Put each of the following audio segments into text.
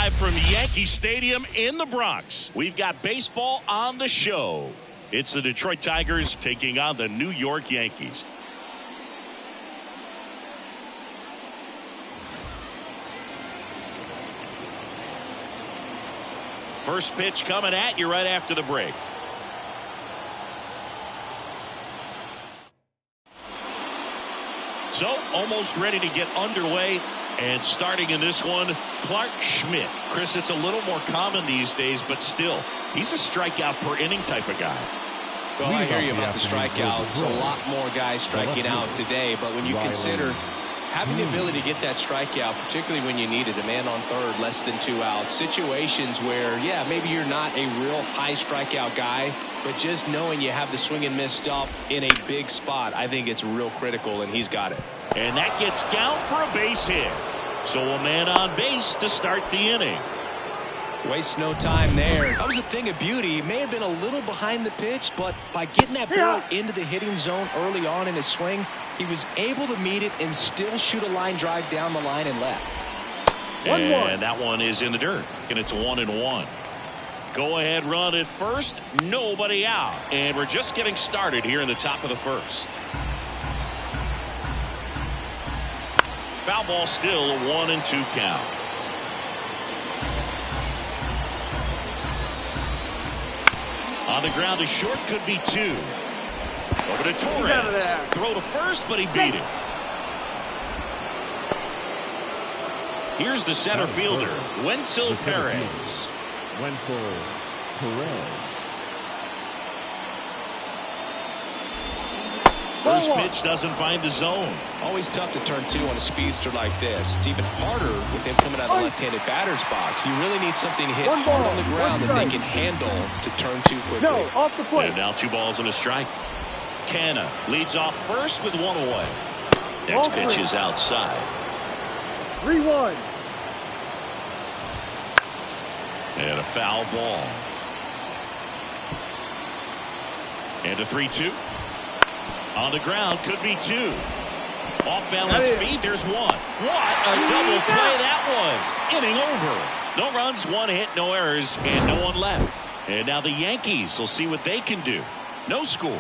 Live from Yankee Stadium in the Bronx, we've got baseball on the show. It's the Detroit Tigers taking on the New York Yankees. First pitch coming at you right after the break. So almost ready to get underway. And starting in this one, Clark Schmidt. Chris, it's a little more common these days, but still, he's a strikeout per inning type of guy. Well, I hear you about the strikeouts. A lot more guys striking out today, but when you consider having the ability to get that strikeout, particularly when you need it, a man on third, less than 2 outs, situations where, yeah, maybe you're not a real high strikeout guy, but just knowing you have the swing and miss stuff in a big spot, I think it's real critical, and he's got it. And that gets down for a base hit. So a man on base to start the inning. Waste no time there. That was a thing of beauty. He may have been a little behind the pitch, but by getting that ball into the hitting zone early on in his swing, he was able to meet it and still shoot a line drive down the line and left. And that one is in the dirt. And it's 1-1. Go ahead run at first. Nobody out. And we're just getting started here in the top of the first. Foul ball still a 1-2 count. On the ground is short, could be 2. Over to Torres. Throw to first, but he beat it. Here's the center fielder, Wenzel Perez. Wenzel Perez. First pitch doesn't find the zone. Always tough to turn 2 on a speedster like this. It's even harder with him coming out of the left-handed batter's box. You really need something to hit hard on the ground that they can handle to turn 2 quickly. No, off the plate. And now 2 balls and a strike. Canna leads off first with 1 away. Next pitch is outside. 3-1. And a foul ball. And a 3-2. On the ground, could be 2. Off balance feet, there's 1. What a double play that was. Inning over. No runs, 1 hit, no errors, and no one left. And now the Yankees will see what they can do. No score.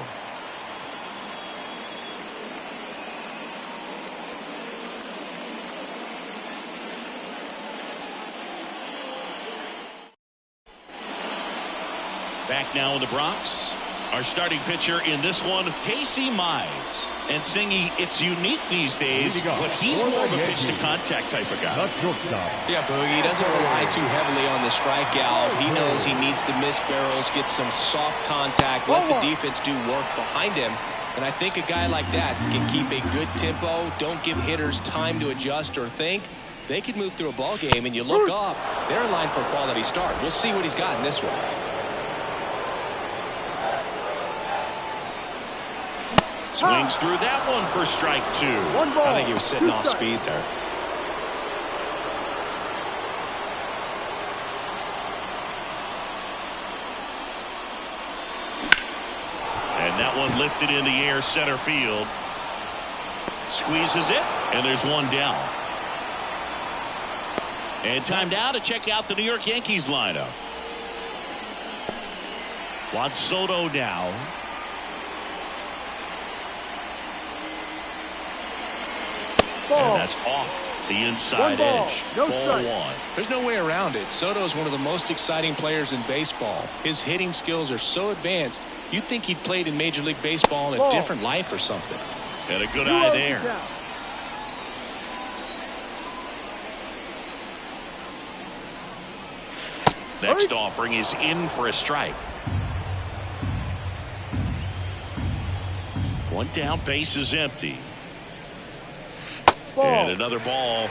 Back now in the Bronx. Our starting pitcher in this one, Casey Mize. And Singy, it's unique these days, but he's more of a pitch-to-contact type of guy. Yeah, Boogie, he doesn't rely too heavily on the strikeout. He knows he needs to miss barrels, get some soft contact, let the defense do work behind him. And I think a guy like that can keep a good tempo, don't give hitters time to adjust or think. They can move through a ball game, and you look up, they're in line for a quality start. We'll see what he's got in this one. Swings through that one for strike 2. I think he was sitting off speed there. And that one lifted in the air center field. Squeezes it, and there's 1 down. And time now to check out the New York Yankees lineup. Juan Soto now. And that's off the inside edge. Ball 1. There's no way around it. Soto is one of the most exciting players in baseball. His hitting skills are so advanced, you'd think he'd played in Major League Baseball in a different life or something. And a good eye there. Next offering is in for a strike. 1 down, base is empty. And another ball.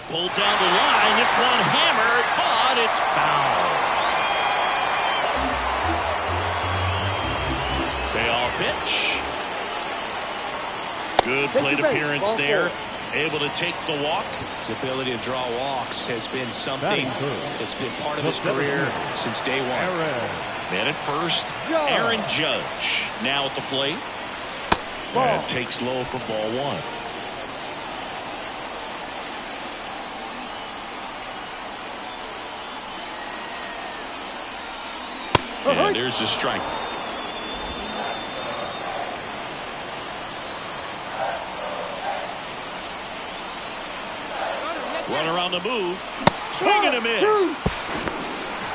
Pulled down the line. This one hammered, but it's foul. Payoff pitch. Good plate appearance there. Able to take the walk. His ability to draw walks has been something that's been part of his career since day 1. Man at first, Aaron Judge now at the plate. And takes low for ball one. And there's the strike. Runner on the move. Swing and a miss.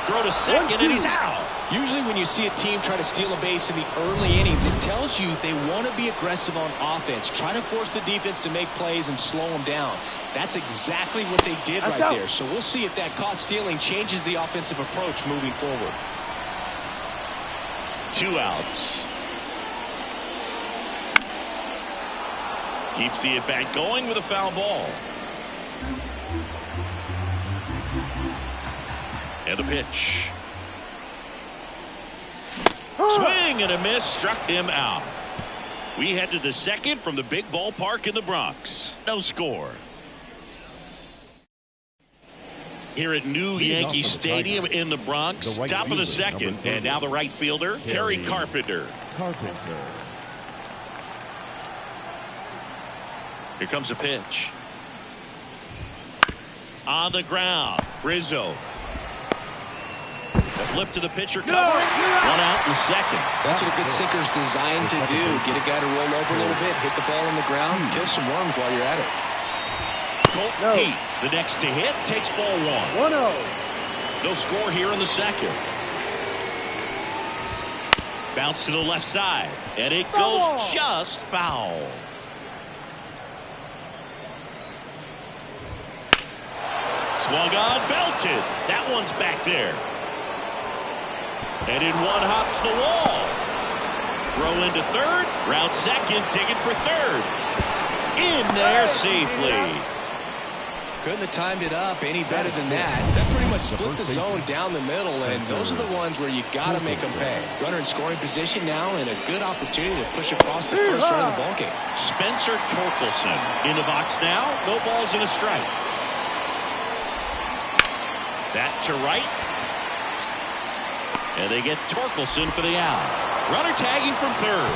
Throw to second, and he's out. Usually when you see a team try to steal a base in the early innings, it tells you they want to be aggressive on offense. Try to force the defense to make plays and slow them down. That's exactly what they did right there. So we'll see if that caught stealing changes the offensive approach moving forward. 2 outs. Keeps the at-bat going with a foul ball. And a pitch. Swing and a miss, struck him out. We head to the second from the big ballpark in the Bronx. No score. Here at new Yankee Stadium in the Bronx, top of the second, and now the right fielder, Harry Carpenter. Here comes a pitch. On the ground, Rizzo. A flip to the pitcher cover. 1 out in the second. That's what a good sinker's designed to do. Get a guy to roll over a little bit, hit the ball on the ground, kill some worms while you're at it. Colt Heat, the next to hit, takes ball 1. 1-0. No score here in the second. Bounce to the left side, and it goes just foul. Swung on, belted. That one's back there. And in one hops the wall. Throw into third, route second, digging for third. In there safely. Couldn't have timed it up any better than that. That pretty much split the zone down the middle, and those are the ones where you got to make them pay. Runner in scoring position now, and a good opportunity to push across the first run of the ballgame. Spencer Torkelson in the box now. No balls and a strike. That to right. And they get Torkelson for the out. Runner tagging from third.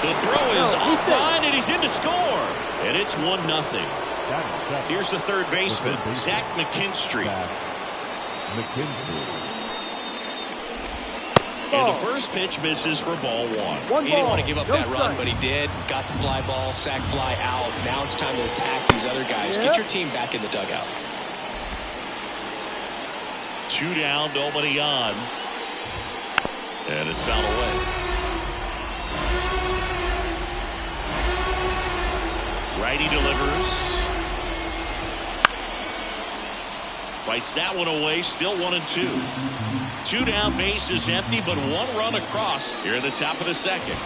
The throw is offline, and he's in to score. And it's 1-0. Here's the third baseman, Zach McKinstry. And the first pitch misses for ball 1. He didn't want to give up that run, but he did. Got the fly ball, sac fly out. Now it's time to attack these other guys. Get your team back in the dugout. 2 down, nobody on. And it's fouled away. Righty delivers. Fights that one away, still 1-2. 2 down, base is empty, but 1 run across here at the top of the second.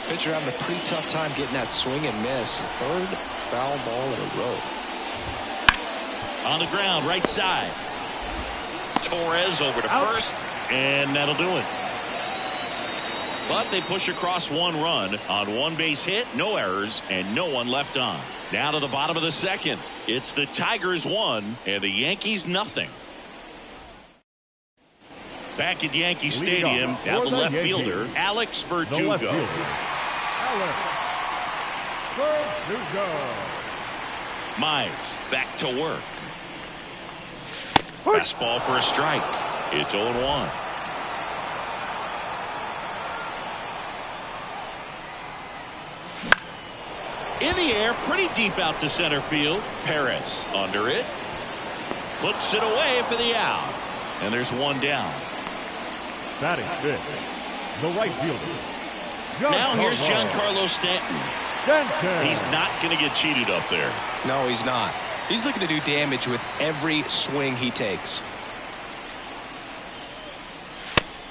Pitcher having a pretty tough time getting that swing and miss. Third foul ball in a row. On the ground, right side. Torres over to first, and that'll do it. But they push across 1 run on 1 base hit, no errors, and no one left on. Now to the bottom of the second. It's the Tigers 1 and the Yankees nothing. Back at Yankee Stadium, now the left fielder, Alex Verdugo. Mize back to work. Fastball for a strike. It's 0-1. In the air, pretty deep out to center field. Perez under it. Puts it away for the out. And there's 1 down. Batting fifth, the right fielder. Now here's Giancarlo Stanton. He's not going to get cheated up there. No, he's not. He's looking to do damage with every swing he takes.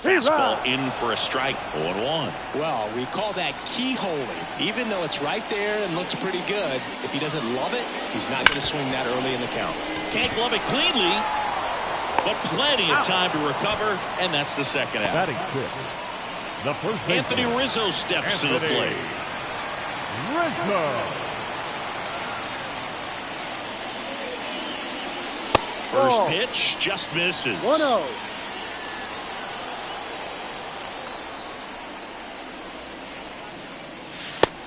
Fastball in for a strike. 0-1. Well, we call that keyholing. Even though it's right there and looks pretty good, if he doesn't love it, he's not going to swing that early in the count. Can't glove it cleanly, but plenty of time to recover, and that's the second out. Batting fifth, the first baseman. Anthony Rizzo steps to the plate. Rizzo. First pitch just misses. 1-0.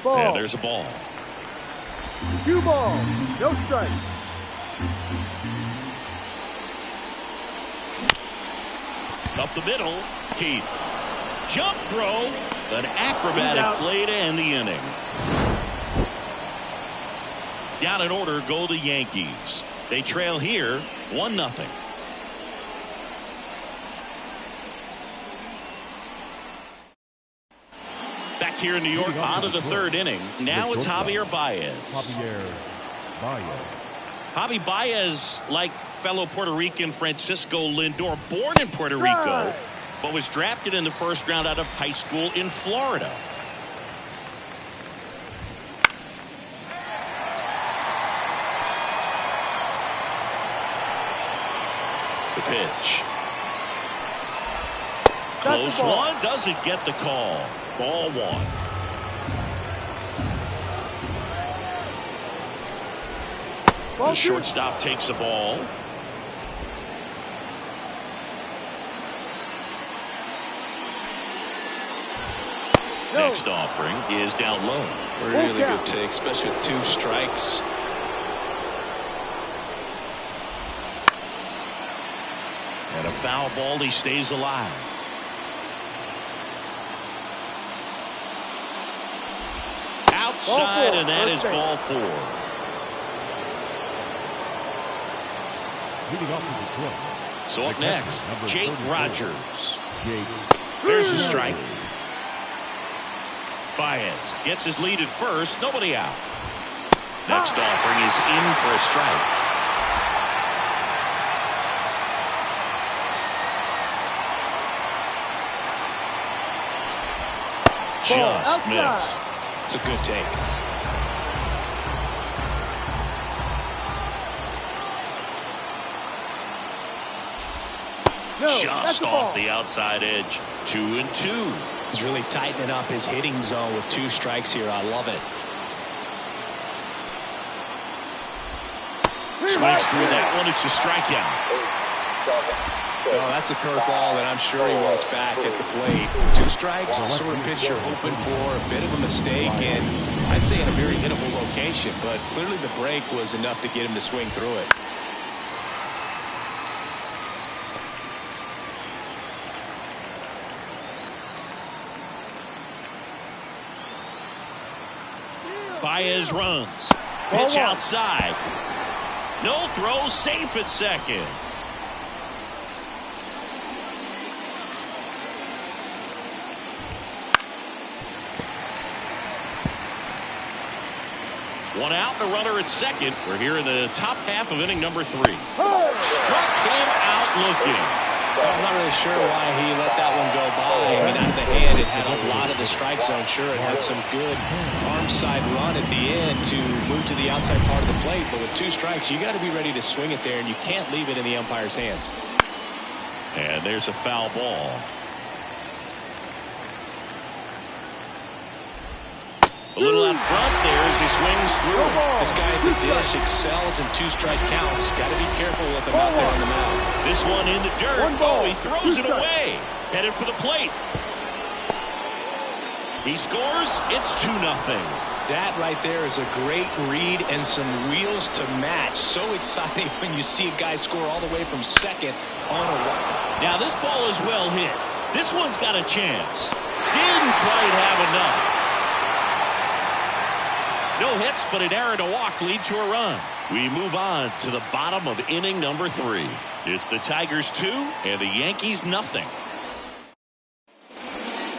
And there's a ball. 2 balls, no strikes. Up the middle, Keith. Jump throw, an acrobatic play to end the inning. Down in order go the Yankees. They trail here 1-0. Back here in New York, on to the 3rd inning. Now it's Javier Baez. Javi Baez, like fellow Puerto Rican Francisco Lindor, born in Puerto Rico, but was drafted in the 1st round out of high school in Florida. The pitch. Close one, doesn't get the call. Ball 1. The shortstop takes the ball. Next offering is down low. Really good take, especially with 2 strikes. And a foul ball, he stays alive. Outside, and that is ball 4. So up next, Jake Rogers. There's a strike. Baez gets his lead at first. Nobody out. Next offering is in for a strike. Just missed. It's a good take. Just off the outside edge. 2-2. He's really tightening up his hitting zone with 2 strikes here. I love it. Swings through that one. It's a strikeout. Oh, that's a curveball that I'm sure he wants back at the plate. 2 strikes, the sort of pitch you're hoping for. A bit of a mistake, and I'd say in a very hittable location. But clearly the break was enough to get him to swing through it. Baez runs. Pitch outside. No throw, safe at second. One out, and a runner at second. We're here in the top half of inning number 3. Struck him out looking. Well, I'm not really sure why he let that one go by. I mean, out of the hand, it had a lot of the strike zone. Sure, it had some good arm side run at the end to move to the outside part of the plate. But with 2 strikes, you got to be ready to swing it there, and you can't leave it in the umpire's hands. And there's a foul ball. A little out front there as he swings through. This guy at the dish excels in 2-strike counts. Got to be careful with him out there on the mound. This one in the dirt. Oh, he throws it away. Headed for the plate. He scores. It's 2-0. That right there is a great read and some wheels to match. So exciting when you see a guy score all the way from second on a walk. Now this ball is well hit. This one's got a chance. Didn't quite have enough. No hits, but an error to walk lead to a run. We move on to the bottom of inning number 3. It's the Tigers 2 and the Yankees 0.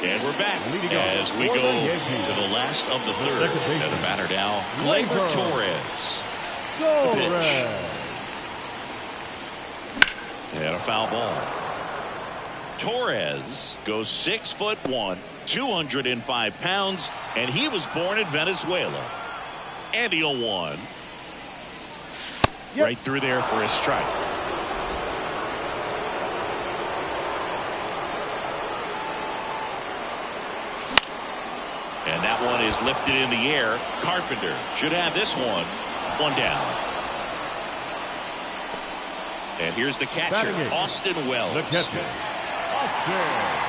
And we're back as we go to the last of the 3rd. And the batter now, Gleyber Torres. The pitch. And a foul ball. Torres goes 6'1", 205 pounds, and he was born in Venezuela. And the 0-1. Right through there for a strike. And that one is lifted in the air. Carpenter should have this one. 1 down. And here's the catcher, Austin Wells. The catcher, Austin Wells.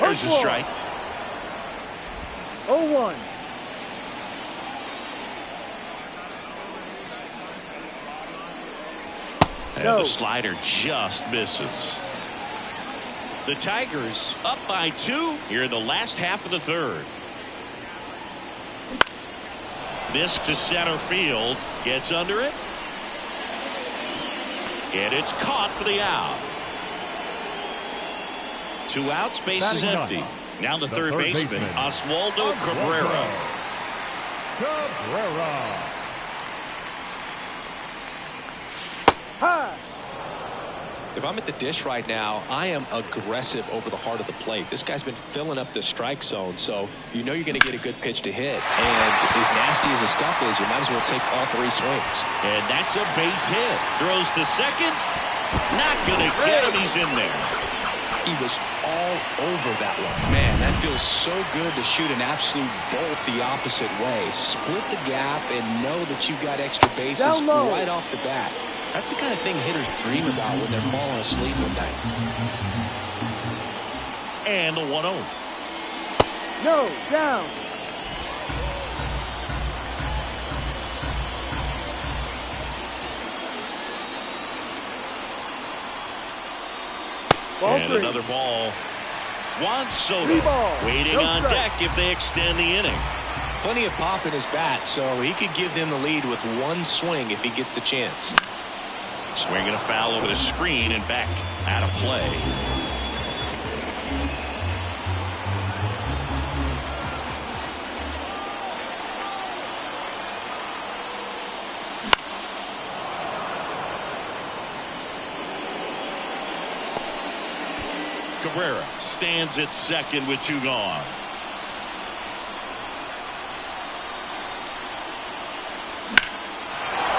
There's a strike. 0-1. And the slider just misses. The Tigers up by 2 here in the last half of the third. This to center field. Gets under it. And it's caught for the out. 2 outs, base is empty. Now the third baseman, Oswaldo Cabrera. High. If I'm at the dish right now, I am aggressive over the heart of the plate. This guy's been filling up the strike zone, so you know you're going to get a good pitch to hit. And as nasty as the stuff is, you might as well take all 3 swings. And that's a base hit. Throws to second. Not going to get him. He's in there. He was all over that one. Man, that feels so good to shoot an absolute bolt the opposite way. Split the gap and know that you've got extra bases right off the bat. That's the kind of thing hitters dream about when they're falling asleep one night. And the 1-0. No, down. And another ball. Juan Soto waiting on deck if they extend the inning. Plenty of pop in his bat, so he could give them the lead with 1 swing if he gets the chance. Swinging a foul over the screen and back out of play. Cabrera stands at second with 2 gone.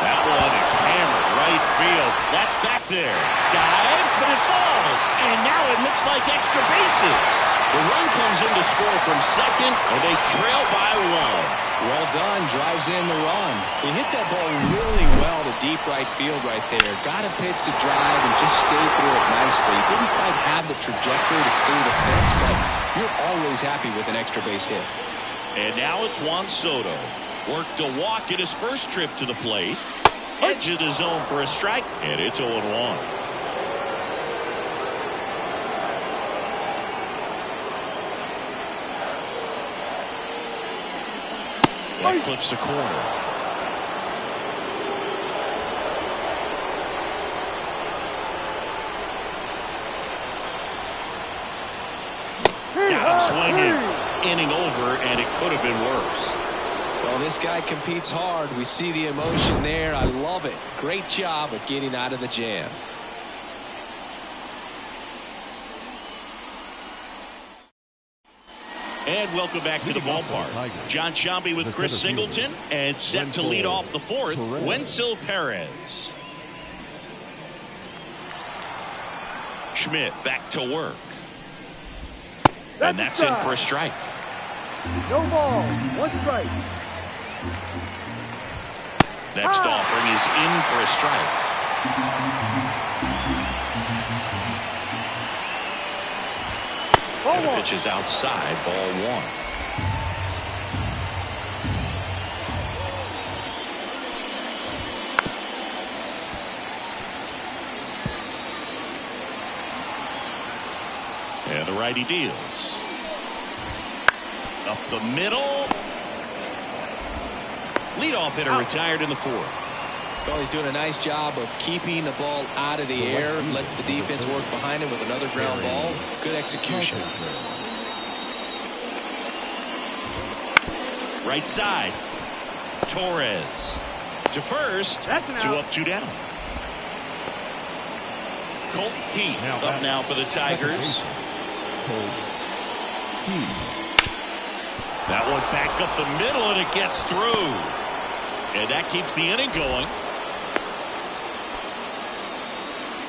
That one is hammered right field. That's back there. Dives, but it falls. And now it looks like extra bases. The run comes in to score from second, and they trail by 1. Well done. Drives in the run. He hit that ball really well to deep right field right there. Got a pitch to drive and just stayed through it nicely. Didn't quite have the trajectory to clear the fence, but you're always happy with an extra base hit. And now it's Juan Soto. Worked a walk at his first trip to the plate. Edge of the zone for a strike, and it's 0-1. That clips the corner. Got him swinging. Inning over, and it could have been worse. Well, this guy competes hard. We see the emotion there. I love it. Great job of getting out of the jam. And welcome back to the ballpark. John Shambi with Chris Singleton, and set to lead off the fourth, Wenzel Perez. Schmidt back to work. And that's in for a strike. No ball, 1 strike. Next offering is in for a strike. And the pitch is outside, ball 1. And the righty deals. Up the middle. Leadoff hitter retired in the 4th. Well, he's doing a nice job of keeping the ball out of the air. Lets the defense work behind him with another ground ball. Good execution. Right side. Torres to first. 2 up, 2 down. Colt Heat up now for the Tigers. That one back up the middle, and it gets through. And that keeps the inning going.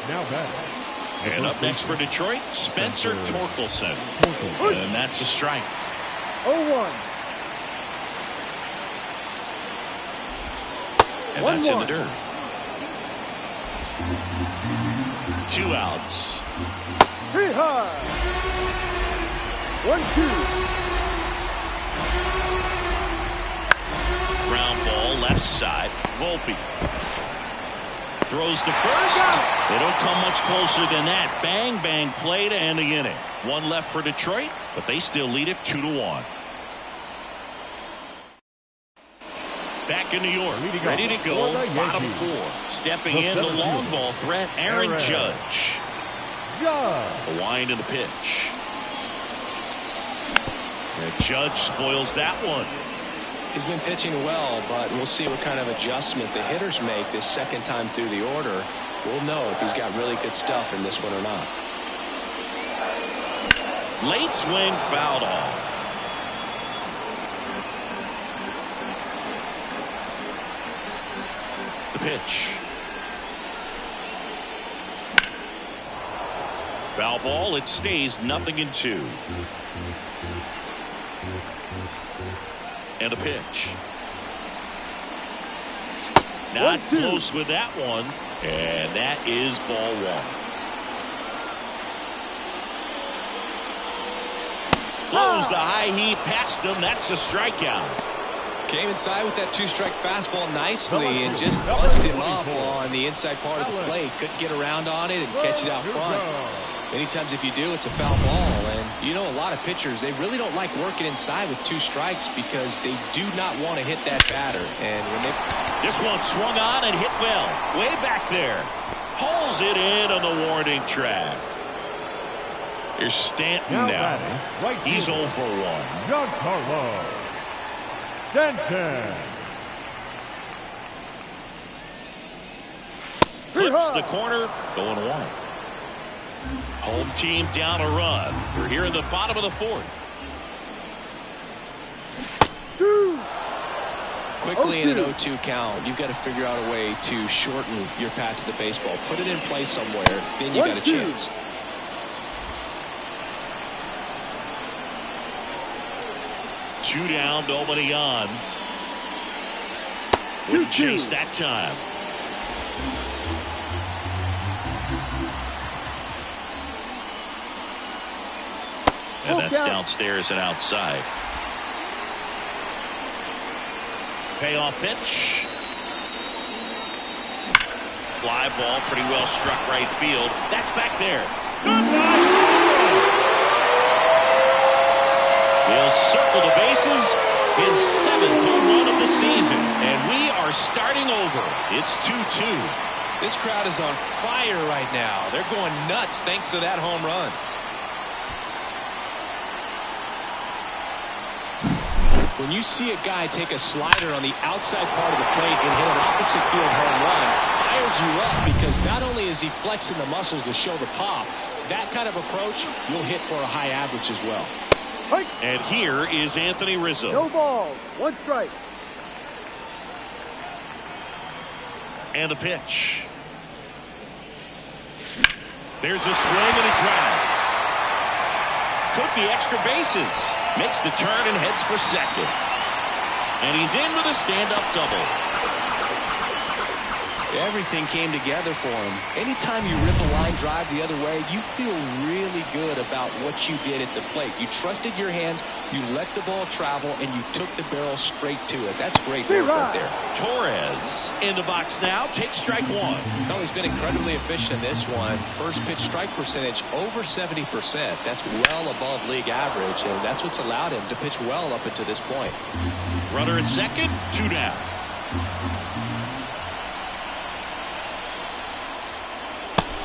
Now back. And up next for Detroit, Spencer Torkelson. And that's a strike. 0-1. And that's in the dirt. 2 outs. Hit high. 1-2. Ground ball left side. Volpe throws to first. They don't come much closer than that. Bang, bang play to end the inning. One left for Detroit, but they still lead it 2-1. Back in New York, ready to go, bottom 4. Stepping in the long ball threat, Aaron Judge. The wind in the pitch. And Judge spoils that one. He's been pitching well, but we'll see what kind of adjustment the hitters make this second time through the order. We'll know if he's got really good stuff in this one or not. Late swing, fouled off. The pitch. Foul ball. It stays 0-2. And a pitch. Not close with that one. And that is ball 1. Blows the high heat past him. That's a strikeout. Came inside with that 2-strike fastball nicely and just punched him up on the inside part of the plate. Couldn't get around on it and catch it out front. Many times if you do, it's a foul ball. And you know, a lot of pitchers, they really don't like working inside with 2 strikes because they do not want to hit that batter. And when they... This one swung on and hit well. Way back there. Hauls it in on the warning track. Here's Stanton now. He's 0 for 1. Giancarlo Stanton. Clips the corner, going 1. Home team down a run. We're here in the bottom of the 4th. Quickly in an 0-2 count, you've got to figure out a way to shorten your path to the baseball. Put it in play somewhere, then you got a chance. Two down, nobody on. Wouldn't chase that time. And that's downstairs and outside. Payoff pitch. Fly ball, pretty well struck right field. That's back there. He'll circle the bases. His 7th home run of the season. And we are starting over. It's 2-2. This crowd is on fire right now. They're going nuts thanks to that home run. When you see a guy take a slider on the outside part of the plate and hit an opposite field home run, fires you up because not only is he flexing the muscles to show the pop, that kind of approach will hit for a high average as well. And here is Anthony Rizzo. No ball. 1 strike. And a pitch. There's a swing and a drive. Could be extra bases. Makes the turn and heads for second. And he's in with a stand-up double. Everything came together for him. Anytime you rip a line drive the other way, you feel really good about what you did at the plate. You trusted your hands, you let the ball travel, and you took the barrel straight to it. That's great work right there. Torres in the box now, takes strike 1. Well, he's been incredibly efficient in this one. First pitch strike percentage over 70%. That's well above league average, and that's what's allowed him to pitch well up until this point. Runner at second, 2 down.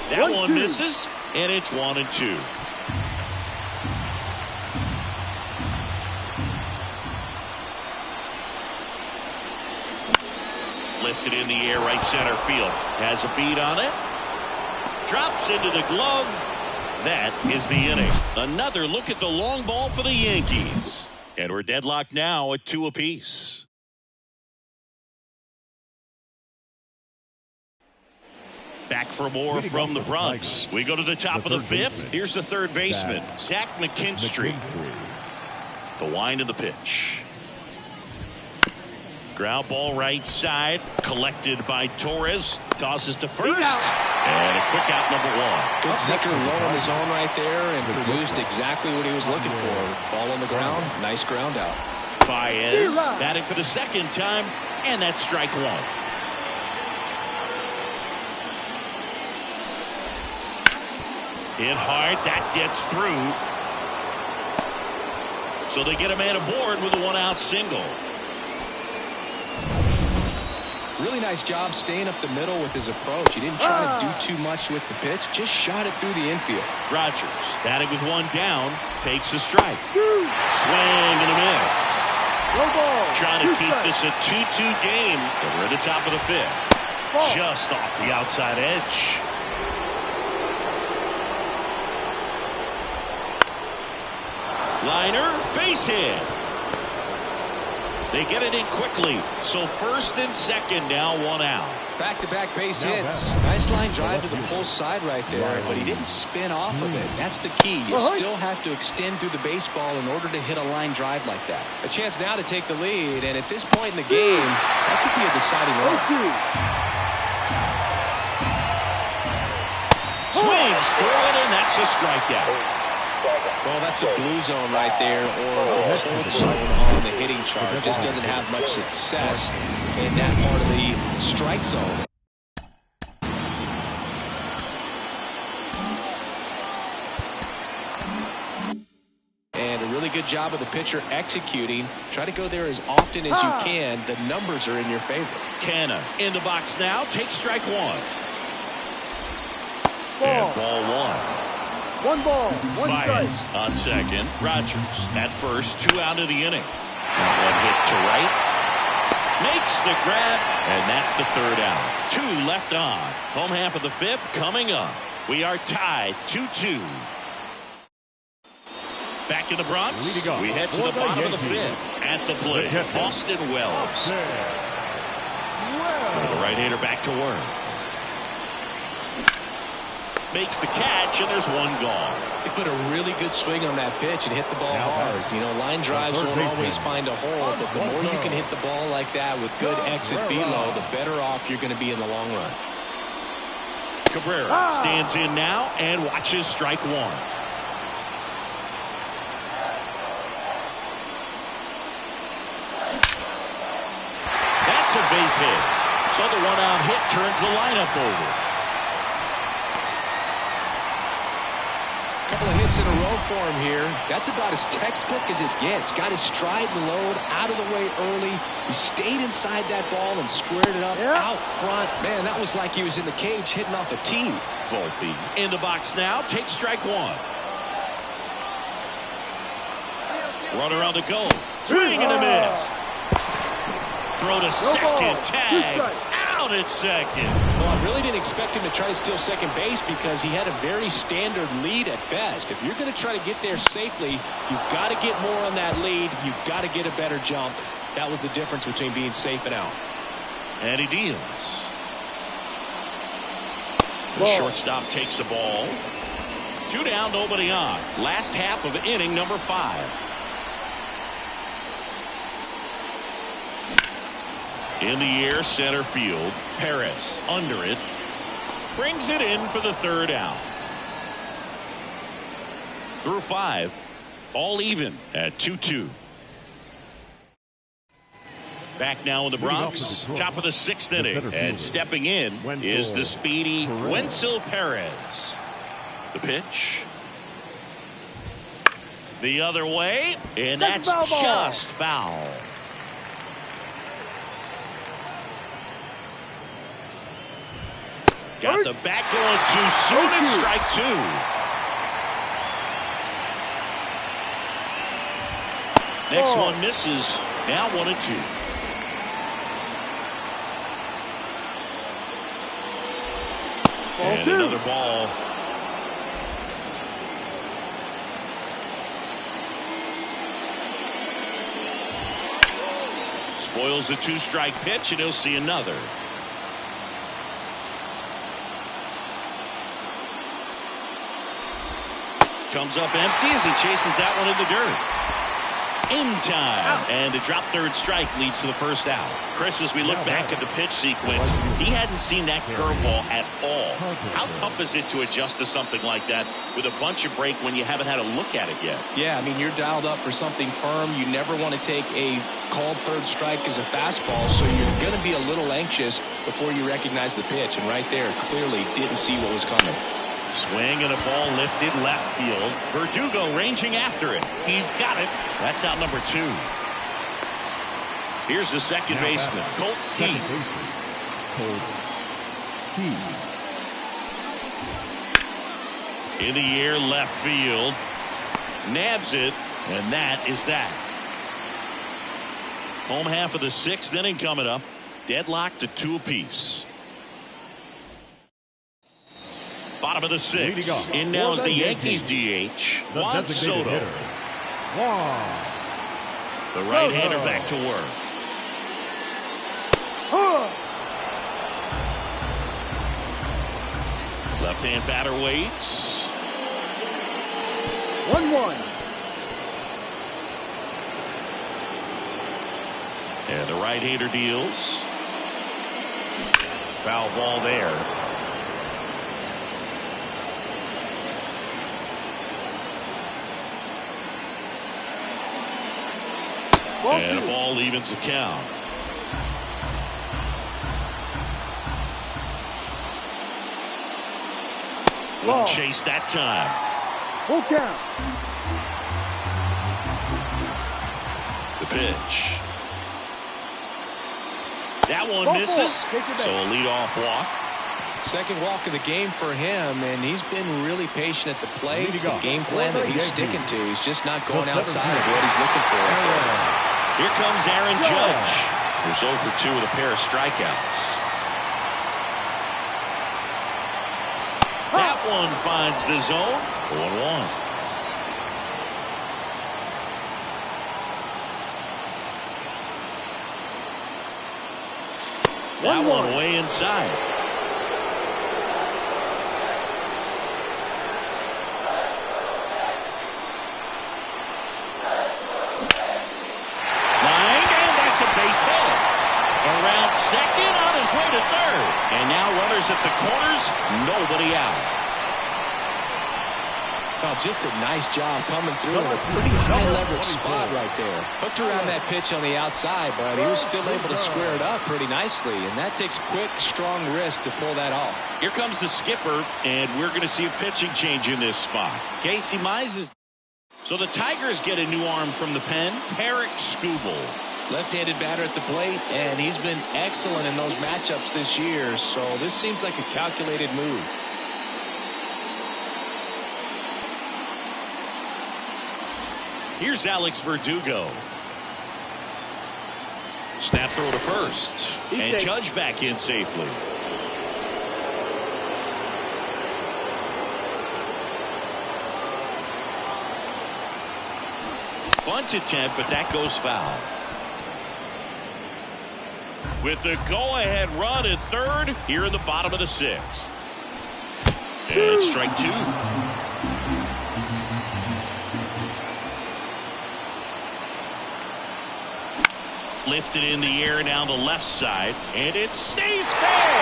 That one misses, and it's 1-2. Lifted in the air, right center field. Has a beat on it. Drops into the glove. That is the inning. Another look at the long ball for the Yankees. And we're deadlocked now at 2 apiece. Back for more from the Bronx. We go to the top of the 5th. Here's the third baseman, Zach McKinstry. The wind of the pitch. Ground ball right side, collected by Torres, tosses to first, and a quick out, number one. Good sinker low in the zone right there, and produced exactly what he was looking for. Ball on the ground, nice ground out. Baez batting for the second time, and that's strike one. Hit hard, that gets through. So they get a man aboard with a one-out single. Really nice job staying up the middle with his approach. He didn't try to do too much with the pitch, just shot it through the infield. Rogers batting with one down, takes a strike. Swing and a miss. No ball. Trying to keep this a 2-2 game. We're at the top of the fifth. Just off the outside edge. Liner, base hit. They get it in quickly. So first and second now, one out. Back-to-back base hits. Nice line drive to the pull side right there, but he didn't spin off of it. That's the key. You still have to extend through the baseball in order to hit a line drive like that. A chance now to take the lead, and at this point in the game, that could be a deciding run. Swings for it, and that's a strikeout. Well, that's a blue zone right there, or a hold zone on the hitting chart. Just doesn't have much success in that part of the strike zone. And a really good job of the pitcher executing. Try to go there as often as you can. The numbers are in your favor. Canna in the box now, takes strike one. Ball. And ball one. One ball, one Baez strike. on second. Rogers at first, 2 out of the inning. One hit to right. Makes the grab, and that's the third out. 2 left on. Home half of the fifth coming up. We are tied 2-2. Back in the Bronx, we head to the bottom of the fifth. At the plate, Austin Wells. The right-hander back to work. Makes the catch, and there's one gone. They put a really good swing on that pitch and hit the ball hard. You know, line drives won't always find a hole, but the more you can hit the ball like that with good exit velo, the better off you're going to be in the long run. Cabrera stands in now and watches strike one. That's a base hit. So the one-out hit turns the lineup over. Couple of hits in a row for him here. That's about as textbook as it gets. Got his stride and load out of the way early. He stayed inside that ball and squared it up out front. Man, that was like he was in the cage hitting off a tee. Volpe in the box now, takes strike one. Runner on the go. Swing and a miss. Throw to second, tag. Out at second. Well, I really didn't expect him to try to steal second base because he had a very standard lead at best. If you're going to try to get there safely, you've got to get more on that lead. You've got to get a better jump. That was the difference between being safe and out. And he deals. The shortstop takes the ball. 2 down, nobody on. Last half of inning number 5. In the air, center field. Perez under it. Brings it in for the third out. Through 5. All even at 2-2. Back now in the Bronx. Top of the 6th inning. And stepping in is the speedy Wenzel Perez. The pitch. The other way. And that's just foul. Got the bat going too soon, and strike 2. Next one misses. Now 1-2. And another ball. Spoils the 2-strike pitch, and he'll see another. Comes up empty as he chases that one in the dirt. in time. And the drop third strike leads to the first out. Chris, as we look back at the pitch sequence, he hadn't seen that curveball at all. How tough is it to adjust to something like that with a bunch of break when you haven't had a look at it yet? Yeah, I mean, you're dialed up for something firm. You never want to take a called third strike as a fastball, so you're going to be a little anxious before you recognize the pitch. And right there, clearly didn't see what was coming. Swing and a ball lifted left field. Verdugo ranging after it. He's got it. That's out number 2. Here's the second baseman, Colt Heat. In the air left field. Nabs it, and that is that. Home half of the 6th inning coming up. Deadlocked to 2 apiece. Bottom of the 6th. In now is the Yankees DH, Juan Soto. The right-hander back to work. Left-hand batter waits. 1-1. And the right-hander deals. Foul ball there. And a ball evens the count. Wouldn't chase that time. Full count. The pitch. That one misses. So a leadoff walk. Second walk of the game for him, and he's been really patient at the plate. The game plan that he's sticking to. He's just not going outside of what he's looking for. Here comes Aaron Judge, who's 0 for 2 with a pair of strikeouts. That one finds the zone. 1-1. That one way inside. Around second, on his way to third. And now runners at the corners, nobody out. Oh, just a nice job coming through in a pretty high leverage spot right there. Hooked around that pitch on the outside, but he was still able to square it up pretty nicely. And that takes quick, strong wrist to pull that off. Here comes the skipper, and we're going to see a pitching change in this spot. Casey Mize is... So the Tigers get a new arm from the pen, Tarek Skubal. Left-handed batter at the plate, and he's been excellent in those matchups this year, so this seems like a calculated move. Here's Alex Verdugo. Snap throw to first, and Judge back in safely. Bunt attempt, but that goes foul. With the go-ahead run at third here in the bottom of the 6th. And strike 2. Lifted in the air down the left side, and it stays fair.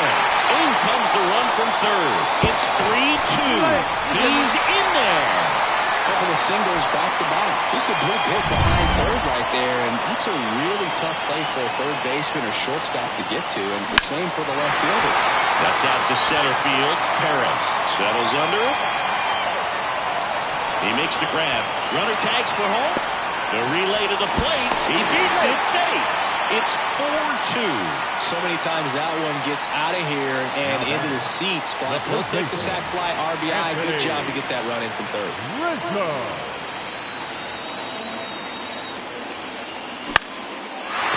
In comes the run from third. It's 3-2. He's in there. Couple of singles back to back. Just a blue hit behind third right there, and that's a really tough play for a third baseman or shortstop to get to, and the same for the left fielder. That's out to center field. Perez settles under it. He makes the grab. Runner tags for home. The relay to the plate. He beats it safe. It's 4-2. So many times that one gets out of here and into the seats, but he'll take the sac fly RBI. Good job to get that run in from third.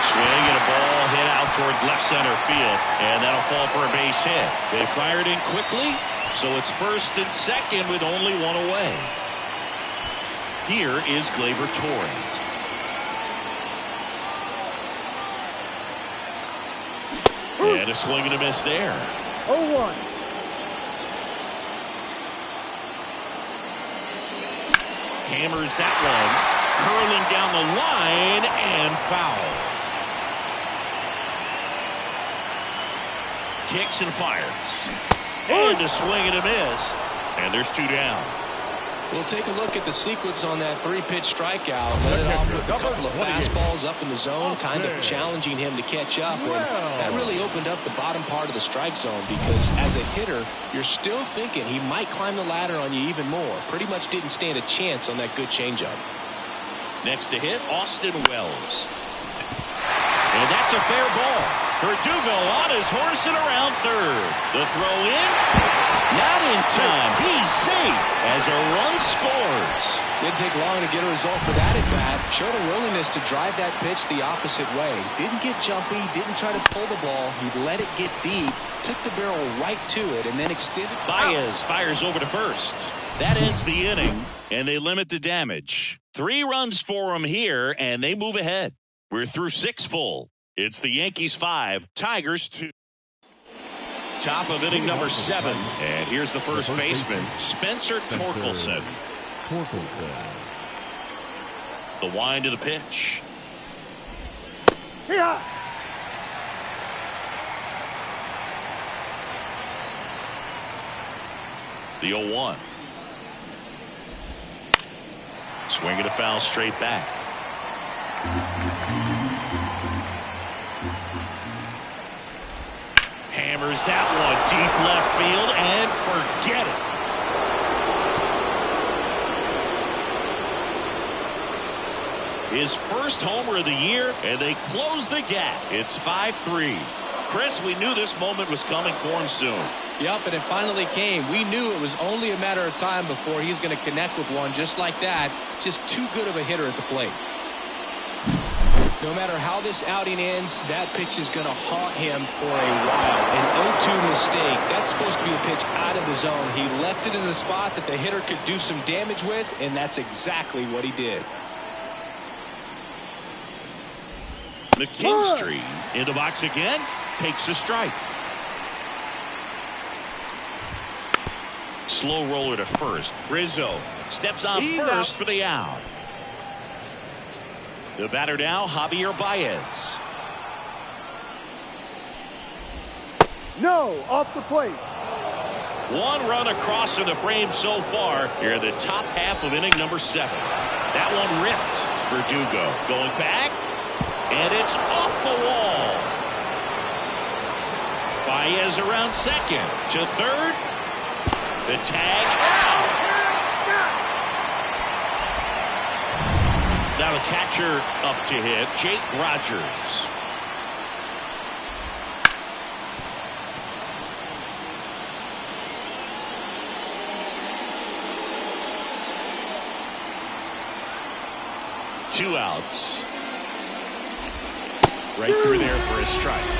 Swing and a ball hit out towards left center field, and that'll fall for a base hit. They fired in quickly, so it's first and second with only one away. Here is Gleyber Torres. And a swing and a miss there. 0-1. Hammers that one. Curling down the line and foul. Kicks and fires. And a swing and a miss. And there's 2 down. We'll take a look at the sequence on that 3-pitch strikeout. Led it off with a couple of fastballs up in the zone, kind of challenging him to catch up. And that really opened up the bottom part of the strike zone because as a hitter, you're still thinking he might climb the ladder on you even more. Pretty much didn't stand a chance on that good changeup. Next to hit, Austin Wells. And that's a fair ball. Verdugo on his horse and around third. The throw in. Not in time. He's safe as a run scores. Didn't take long to get a result for that at bat. Showed a willingness to drive that pitch the opposite way. Didn't get jumpy. Didn't try to pull the ball. He let it get deep. Took the barrel right to it and then extended. Baez fires over to first. That ends the inning, and they limit the damage. 3 runs for him here, and they move ahead. We're through 6 full. It's the Yankees 5, Tigers 2. Top of inning number 7. And here's the first baseman, Spencer Torkelson. The wind of the pitch. Yeah. The 0-1. Swing and a foul straight back. Hammers that one deep left field and forget it. His first homer of the year, and they close the gap. It's 5-3. Chris, we knew this moment was coming for him soon. Yep, and it finally came. We knew it was only a matter of time before he's going to connect with one just like that. Just too good of a hitter at the plate. No matter how this outing ends, that pitch is going to haunt him for a while. An 0-2 mistake. That's supposed to be a pitch out of the zone. He left it in the spot that the hitter could do some damage with, and that's exactly what he did. McKinstry in the box again. Takes a strike. Slow roller to first. Rizzo steps on first for the out. The batter now, Javier Baez. No, off the plate. 1 run across in the frame so far here in the top half of inning number 7. That one ripped. Verdugo going back, and it's off the wall. Baez around second to third. The tag out. Now the catcher up to hit, Jake Rogers. Two outs. Right through there for a strike.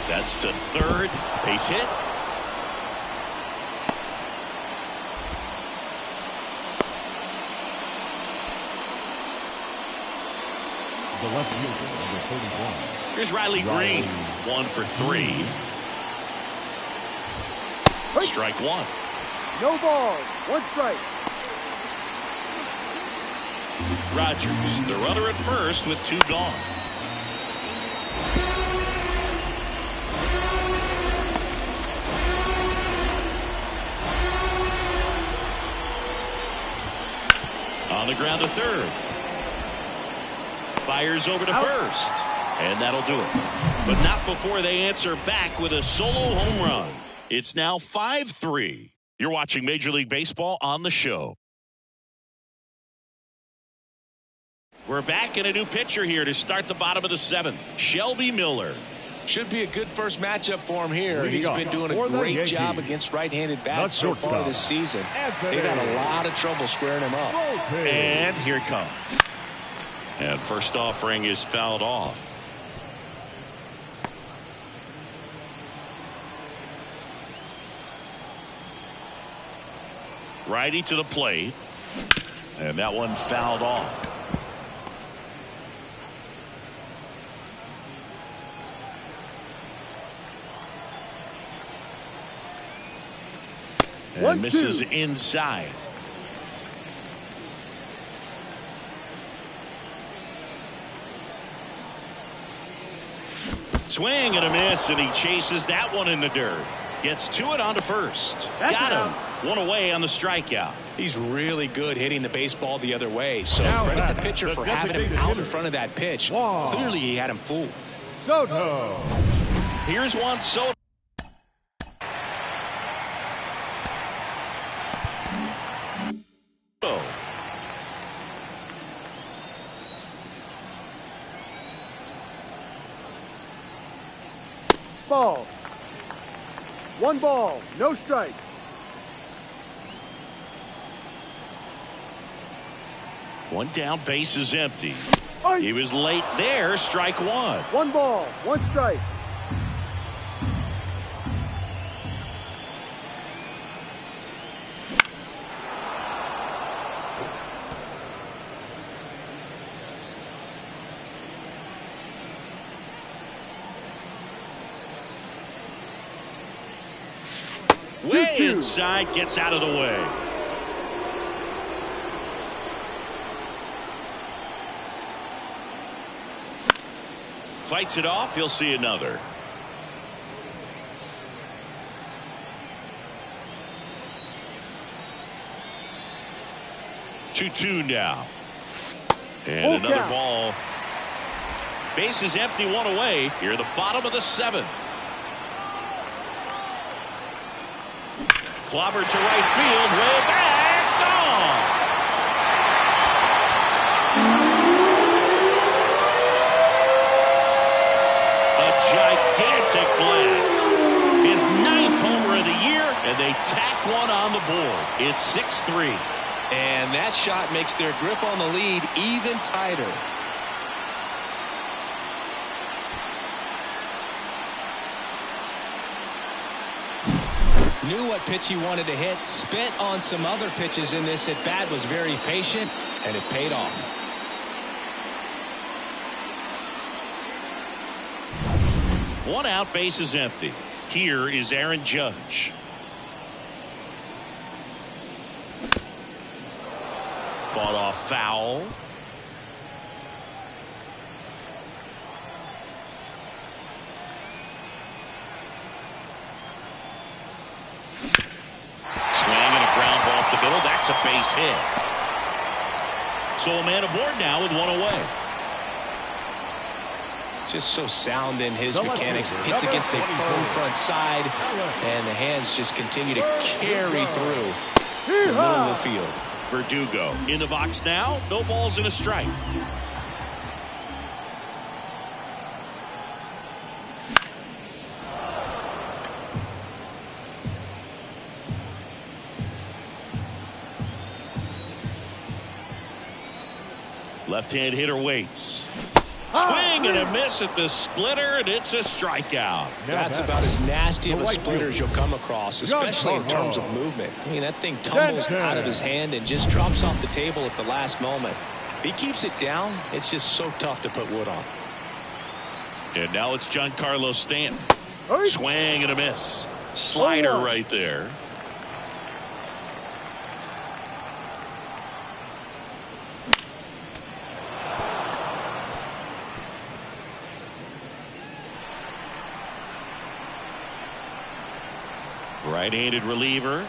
That's to third. Base hit. The left fielder, number 31. Here's Riley Green. 1 for 3. Strike 1. No ball. 1 strike. Rogers, the runner at first with 2 gone. On the ground to third. Fires over to first. And that'll do it. But not before they answer back with a solo home run. It's now 5-3. You're watching Major League Baseball on the show. We're back in a new pitcher here to start the bottom of the 7th. Shelby Miller. Should be a good first matchup for him here. He's been doing a great job against right-handed bats so far this season. They've had a lot of trouble squaring him up. And here it comes. And first offering is fouled off. Righty to the plate. And that one fouled off. And misses inside. Swing and a miss, and he chases that one in the dirt. Gets to it onto first. Got him. One away on the strikeout. He's really good hitting the baseball the other way. So credit the pitcher for having him out in front of that pitch. Clearly he had him fooled. Soto. Here's one. Soto. Ball. 1 ball, no strike. One down, base is empty. Aye. He was late there. Strike 1. 1 ball, 1 strike. Way inside, gets out of the way. Fights it off. He'll see another. Two now. And another ball. Base is empty, 1 away. Here at the bottom of the 7th. Clobbered to right field, way back, gone. A gigantic blast. His 9th homer of the year, and they tack one on the board. It's 6-3. And that shot makes their grip on the lead even tighter. Knew what pitch he wanted to hit, spent on some other pitches in this at bat, was very patient, and it paid off. One out, base is empty. Here is Aaron Judge. Fought off foul. That's a base hit. So a man aboard now with 1 away. Just so sound in his mechanics. Hits against a firm front side, and the hands just continue to carry through the middle of the field. Verdugo in the box now. No balls and a strike. Left-hand hitter waits. Swing and a miss at the splitter, and it's a strikeout. That's about as nasty of a splitter as you'll come across, especially in terms of movement. I mean, that thing tumbles out of his hand and just drops off the table at the last moment. If he keeps it down, it's just so tough to put wood on. And now it's Giancarlo Stanton. Swing and a miss. Slider right there. Right-handed reliever.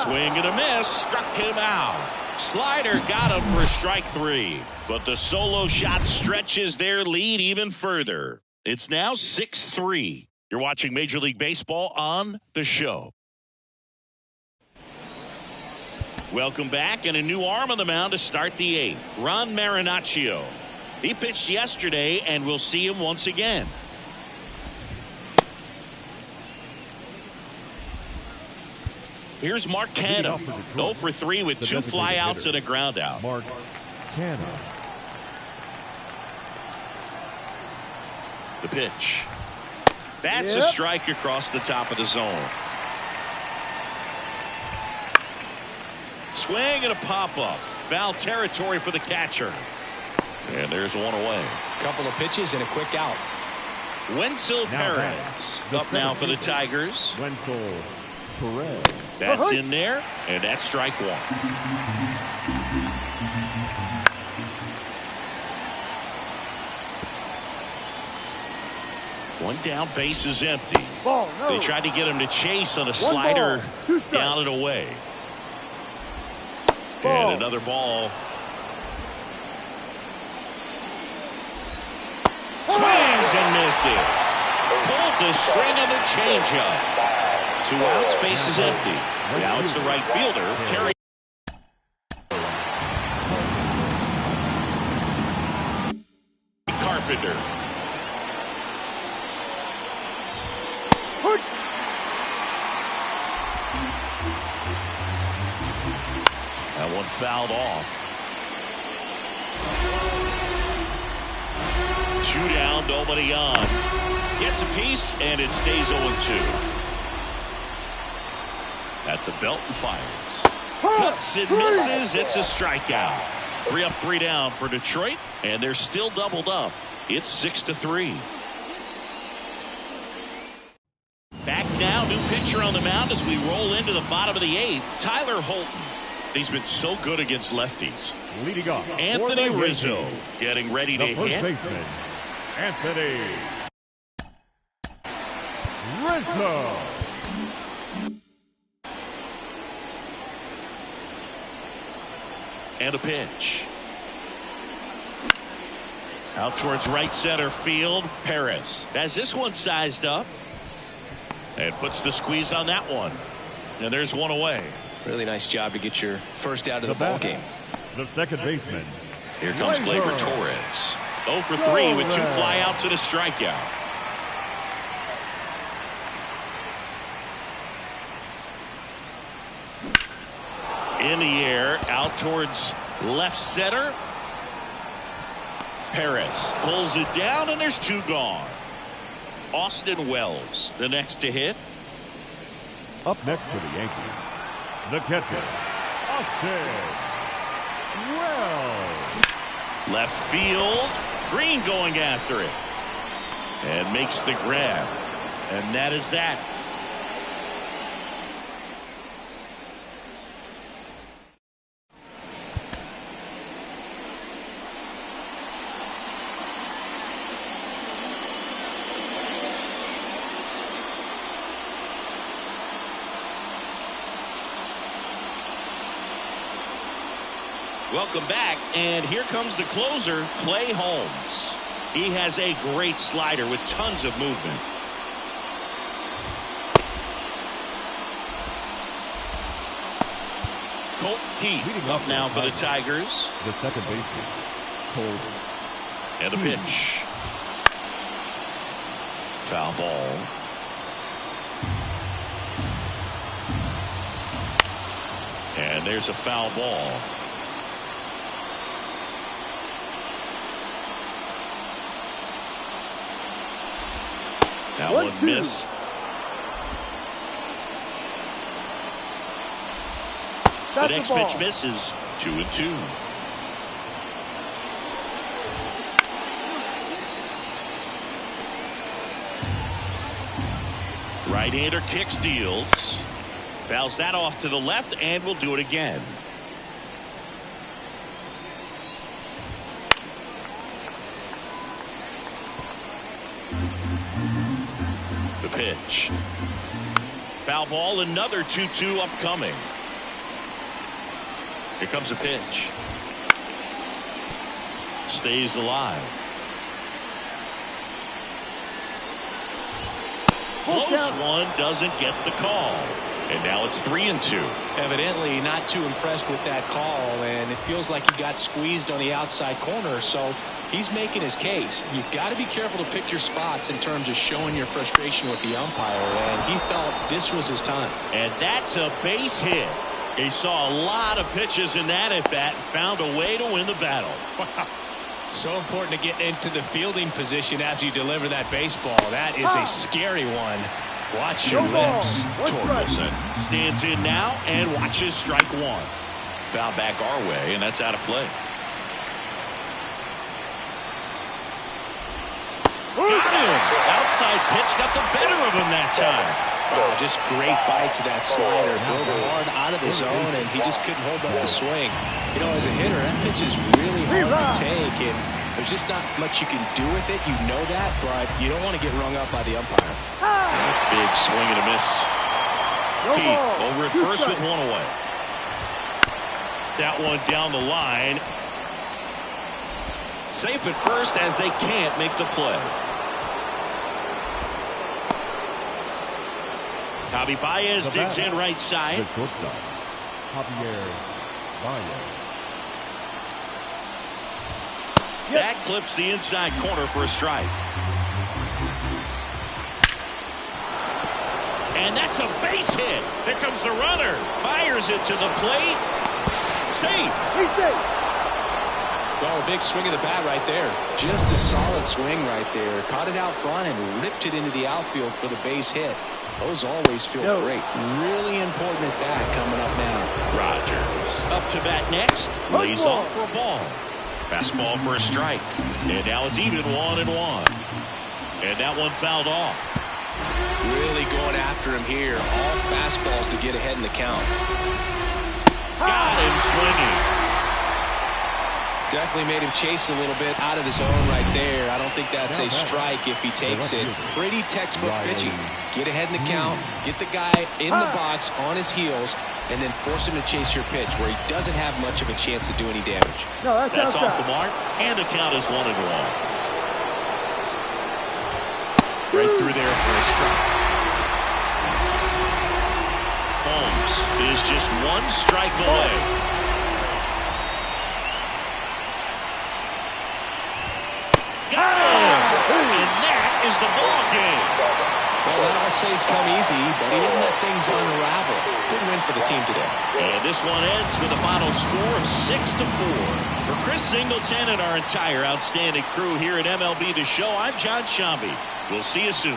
Swing and a miss. Struck him out. Slider got him for strike 3. But the solo shot stretches their lead even further. It's now 6-3. You're watching Major League Baseball on The Show. Welcome back, and a new arm on the mound to start the 8th. Ron Marinaccio. He pitched yesterday, and we'll see him once again. Here's Mark Canha. 0 for 3 with 2 flyouts and a ground out. Mark Canha. The pitch. That's a strike across the top of the zone. Swing and a pop-up. Foul territory for the catcher. And there's 1 away. Couple of pitches and a quick out. Wenzel Perez up now for the Tigers. Wenzel Perez. That's in there, and that's strike one. One down, base is empty. Ball, no. They tried to get him to chase on a slider, ball, 2 strikes. down and away. Ball. And another ball. Swings and misses. Pulled the string on the changeup. 2 outs, base is empty. Now it's the right fielder, Terry. Carpenter. That one fouled off. 2 down, nobody on. Gets a piece, and it stays 0-2. At the belt and fires. Cuts and misses. It's a strikeout. 3 up, 3 down for Detroit, and they're still doubled up. It's 6-3. Back now, new pitcher on the mound as we roll into the bottom of the 8th. Tyler Holton. He's been so good against lefties. Leading off. Anthony Rizzo getting ready to The first hit. baseman, Anthony Rizzo. And a pitch. Out towards right center field. Perez has this one sized up. And puts the squeeze on that one. And there's one away. Really nice job to get your first out of the ball game. The second baseman. Here comes Gleyber Torres. 0 for 3 with 2 flyouts and a strikeout. In the air, out towards left center. Perez pulls it down, and there's 2 gone. Austin Wells, the next to hit. Up next for the Yankees, the catcher, Austin Wells. Left field. Green going after it. And makes the grab. And that is that. Welcome back, and here comes the closer, Clay Holmes. He has a great slider with tons of movement. Colt Heath up now for the Tigers. The second baseman, Colt. And a pitch. Foul ball. And there's a foul ball. That one missed. The next pitch misses. 2-2. Right-hander kicks, deals. Fouls that off to the left, and will do it again. The pitch. Foul ball, another 2-2 upcoming. Here comes the pitch. Stays alive. Close one, doesn't get the call. And now it's 3-2. Evidently not too impressed with that call, and it feels like he got squeezed on the outside corner, so he's making his case. You've got to be careful to pick your spots in terms of showing your frustration with the umpire, and he felt this was his time. And that's a base hit. He saw a lot of pitches in that at-bat and found a way to win the battle. So important to get into the fielding position after you deliver that baseball. That is a scary one. Watch your lips. Torkelson stands in now and watches strike one. Foul back our way, and that's out of play. Got him. Outside pitch got the better of him that time. Wow, just great bite to that slider. Drove it hard out of the zone, and he just couldn't hold up the swing. You know, as a hitter, that pitch is really hard to take, and there's just not much you can do with it. You know that, but you don't want to get rung up by the umpire. Big swing and a miss. Keith over at first with one away. That one down the line. Safe at first as they can't make the play. Javi Baez digs in right side. The shortstop, Javier Baez. That clips the inside corner for a strike. And that's a base hit. Here comes the runner. Fires it to the plate. Safe. He's safe. Well, a big swing of the bat right there. Just a solid swing right there. Caught it out front and ripped it into the outfield for the base hit. Those always feel great. Really important at bat coming up now. Rogers up to bat next. Lays off for a ball. Fastball for a strike. And now it's even 1-1. And that one fouled off. Really going after him here. All fastballs to get ahead in the count. Got him swinging. Definitely made him chase a little bit out of the zone right there. I don't think that's a strike if he takes it. Pretty textbook pitching. Get ahead in the count, get the guy in the box on his heels, and then force him to chase your pitch where he doesn't have much of a chance to do any damage. No, that's off the mark, and the count is 1-1. Right through there for a strike. Holmes is just one strike away. Got him! And that is the ball game. Well, that all saves come easy, but he didn't let things unravel. Good win for the team today. And this one ends with a final score of 6-4. For Chris Singleton and our entire outstanding crew here at MLB The Show, I'm John Shambi. We'll see you soon.